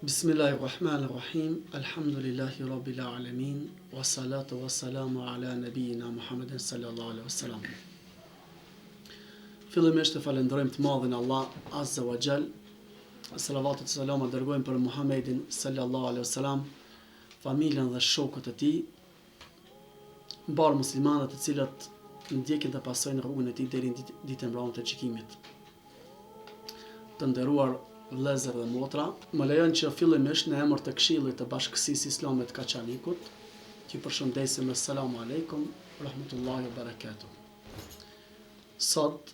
Bismillahirrahmanirrahim. Alhamdulillahi rabbil alamin. Wassalatu wassalamu ala nabiyina Muhammedin sallallahu alaihi wasallam. Fillimisht të falenderojmë të madhin Allah Azza wa Jall. Salavatet e salama dërgojmë për Muhammedin sallallahu alaihi wasallam, familjen dhe shokët e tij, mbar muslimanët të cilët ndjekin dhe pasojnë rrugën e tij deri në ditën e mbrëmjet të gjykimit. Të nderuar vëllezër dhe motra, më lejon që fillimisht në emër të Këshillit të Bashkësisë Islame të Kaçanikut, t'ju përshëndesim me selamu aleikum, rahmetullahi wa barakatuh. Sot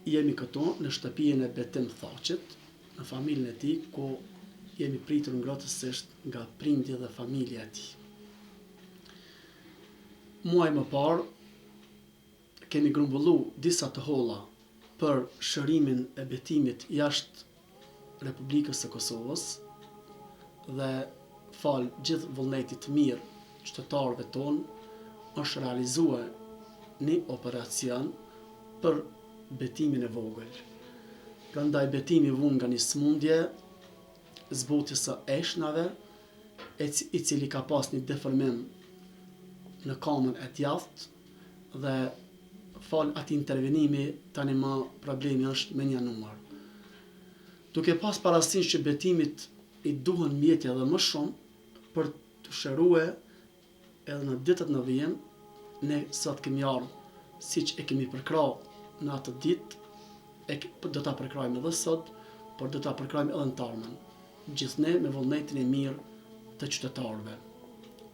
jemi këtu në shtëpinë e Betim Thaqit, në familjen e tij, ku jemi pritur ngrohtësisht nga prindja dhe familja e tij. Muaj më parë kemi grumbullu disa të holla për shërimin e Betimit jashtë Republikës së Kosovës dhe fal gjithë vullnetit të mirë qytetarëve tonë është realizuar një operacion për betimin e vogël. Prandaj betimi vun nga një smundje zbutjes së eshnave, i cili ka pas një deformim në kamën e djathtë dhe fal atij intervenimi tani më problemi është me një numër. Duke pas parasysh që betimit i duhen mjete edhe më shumë për të shëruar edhe në ditët në vijim, ne sot kemi ardhur siç e kemi përkrahur në atë ditë, do ta përkrahojmë edhe sot, por do ta përkrahojmë edhe në të ardhmen. Gjithë ne me vullnetin e mirë të qytetarëve.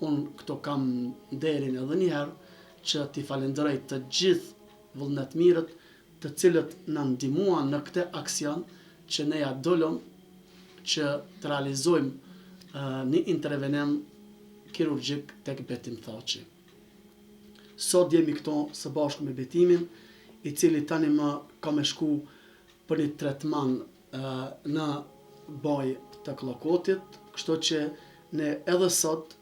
Unë këto kam nderin edhe një herë që t'i falenderoj të gjithë vullnetmirët të cilët na ndihmuan në këtë aksion që ne ja dolëm që të realizojmë një intervenim kirurgjik tek Betim Thaqi. Sot jemi këto së bashku me Betimin, i cili tani më ka me shku për një tretman në baj të Klokotit, kështu që ne edhe sot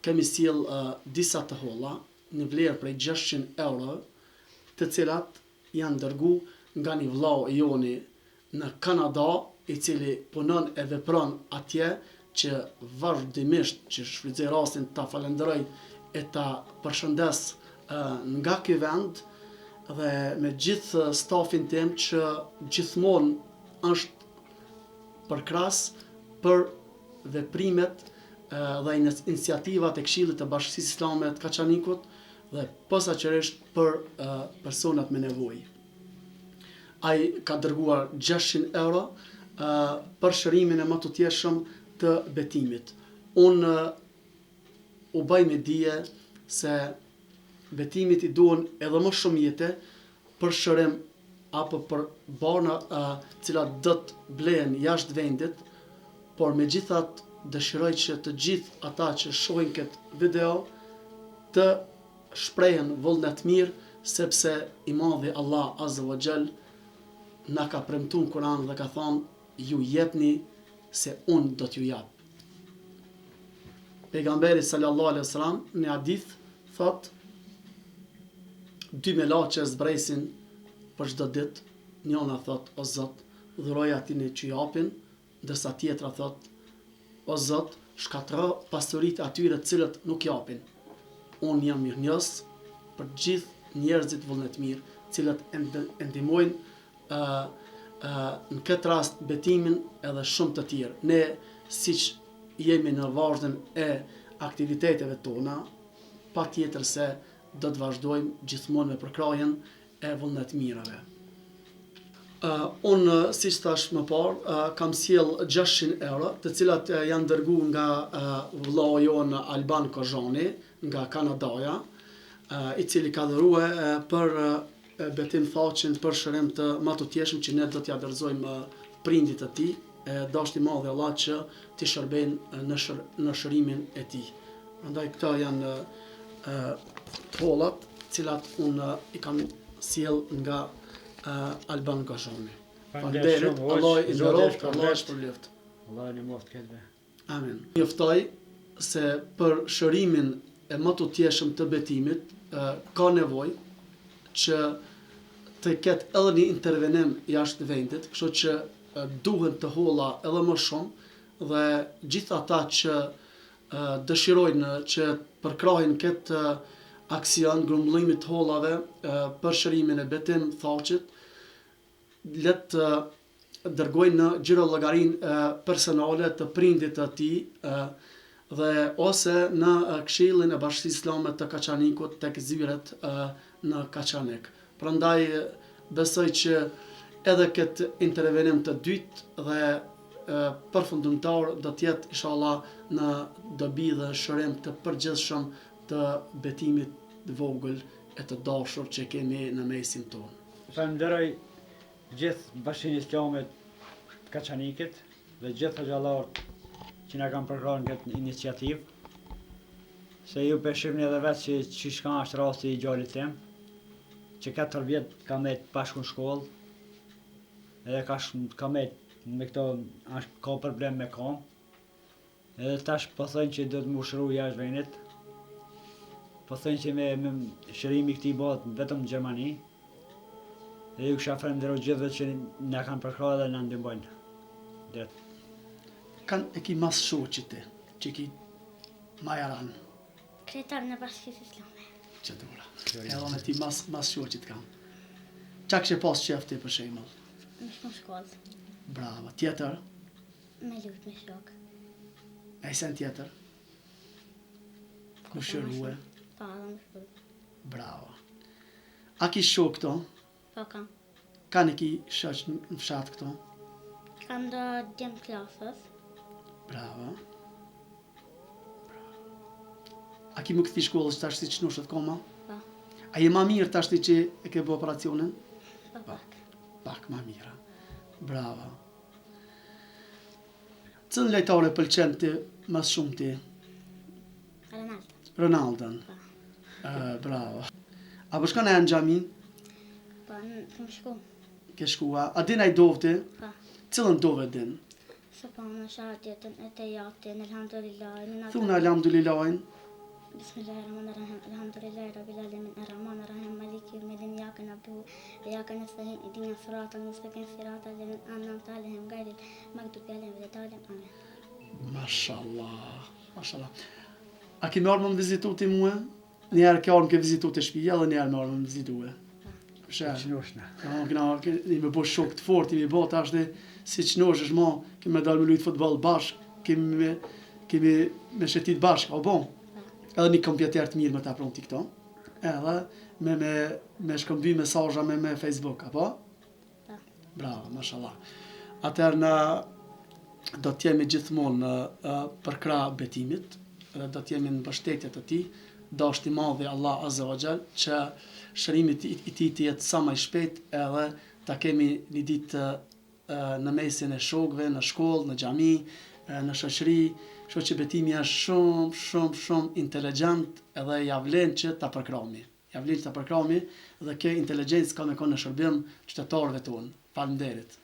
kemi sjell disa të holla në vlerë prej 600 euro, të cilat janë dërgu nga një vllau i joni në Kanada, i cili punon e vepron atje, që vazhdimisht që shfrytëzoj rastin ta falenderoj e ta përshëndes nga ky vend dhe me gjithë stafin tim që gjithmonë është përkras për veprimet dhe iniciativat e Këshillit të Bashkësisë Islame të Kaçanikut dhe posaçërisht për personat me nevojë. Ai ka dërguar 600 euro për shërimin e më të tjeshëm të betimit. Unë u bëj me dije se betimit i duhen edhe më shumë jete për shërim apo për barna cilat do të blehen jashtë vendit, por megjithatë dëshiroj që të gjithë ata që shohin këtë video të shprehen vullnet mirë, sepse i madhi Allah Azza wa Jall na ka premtuar në Kur'an dhe ka thonë ju jepni se unë do t'ju jap. Pejgamberi sallallahu alaihi wasallam në hadith thot 2 melaçe zbresin për çdo ditë, njëna thot o Zot, dhuroj atij që japin, ndërsa tjetra thot o Zot, shkatërro pasuritë atyre të cilët nuk japin. Unë jam mirënjohës për gjithë njerëzit vullnetmirë, cilët e ndihmojnë në këtë rast betimin edhe shumë të tjerë. Ne siç jemi në vazhdim e aktiviteteve tona, patjetër se do të vazhdojmë gjithmonë me përkrahjen e vullnetmirave. Unë, siç thash më parë, kam sjell 600 euro, të cilat janë dërguar nga vllau jon Alban Kozhani nga Kanadaja, i cili ka dhëruar për Betim Thaqin për shërim të më të tjeshëm që ne do t'ja dorëzojmë prindit e tij, dashni i madh Allah që t'i shërbejnë në shërimin e tij. Prandaj këto janë tollat, cilat unë i kam sjell nga Alban Kozhani. Faleminderit, Allah i nderoft, Allah i shpërblyft. Allah i nderoft këtë. Amin. Njoftoj se për shërimin e më të tjeshëm të betimit ka nevojë që të ketë edhe një intervenim jashtë vendit, kështu që duhen të holla edhe më shumë dhe gjithë ata që dëshirojnë që përkrahin këtë aksion grumbullimit të hollave për shërimin e betim thaqit, le të dërgojnë në gjirologarinë personale të prindit të tij dhe ose në këshillin e Bashkisë Islame të Kaçanikut tek zyret në Kaçanik. Prandaj besoj që edhe këtë intervenim të dytë dhe përfundimtar do të jetë inshallah në dobi dhe shërim të përgjithshëm të betimit të vogël e të dashur që kemi në mesin tonë. Falenderoj gjithë Bashkinë Islame të Kaçanikit dhe gjithë xhallarët që na kanë përkrahur këtë iniciativë. Se ju peshirni edhe vetë që shka është rasti i gjallit tim, që 4 vjet ka me të bashku në shkollë, edhe ka me me këto ka problem me kam, edhe tash po thënë që do të më shëru jashtë vendit, po thënë që me shërimi këtij bëhet vetëm në Gjermani, dhe ju kisha falenderoj gjithëve që na kanë përkrahur dhe na ndihmojnë. Kanë e ki mas shoqit ti, që ki majaran. Kryetar në Bashkisë Islame. Që dura. Edhe me ti mas shoqit kam. Qa kështë pas qef ti për shembull? Me shku në shkollë. Bravo. Tjetër? Me lut me shok. E sen tjetër? Ku shërue? Pa, dhe më shkollë. Bravo. A ki shok këto? Po kam. Kanë e ki shoq në fshat këto? Kam do djem klasës. Bravo. A ki më këthi shkollës tash si që nushet koma? Po. A je ma mirë tash ti që e ke bë operacionin? Po pak. Pak ma mira. Bravo. Cëllë lejtare pëlqen ti mas shumë ti? Ronaldo. Ronaldon. Po. Bravo. A po shkon e në xhami? Po, kam shku. Ke shkua? A din a i dovë ti? Po. Cëllën dove din? Se po në shahatjetën e të jatin, elhamdulillah. Thuna alhamdulillahin. Bismillahirrahmanirrahim. Elhamdulillahi rabbil alamin. Arrahmanirrahim. Maliki yawmiddin. Iyyaka na'budu wa iyyaka nasta'in. Ihdina siratal mustaqim. Siratal ladzina an'amta alaihim ghayril maghdubi alaihim waladdallin. Amin. Mashallah. Mashallah. A ki marrë më në vizitu ti mua? Njerë ke orë më ke vizitu të shpija dhe njerë marrë më në vizitu e. Që nushna. I me bo shok të fort, i me bo tash dhe si që nosh është ma, kemi me dalë me lujtë futbol bashk, kemi me shetit bashk, o bon. Edhe një kompjuter të mirë me ta pronti këto. Edhe me shkëmby mesazha me Facebook, apo? Bravo, mashallah. Atëherë na do t'jemi gjithmonë për krah betimit, dhe do t'jemi në mbështetje të tij, dashti i madh i Allah Azza wa Jall, që shërimi i tij të jetë sa më i shpejt, edhe ta kemi një ditë në mesin e shokëve, në shkollë, në xhami, në shoqëri. Kështu që betimi është shumë inteligjent edhe ja vlen që ta përkrahmi. Ja vlen që ta përkrahmi dhe kjo inteligjencë ka me konë në shërbim qytetarëve tonë. Faleminderit.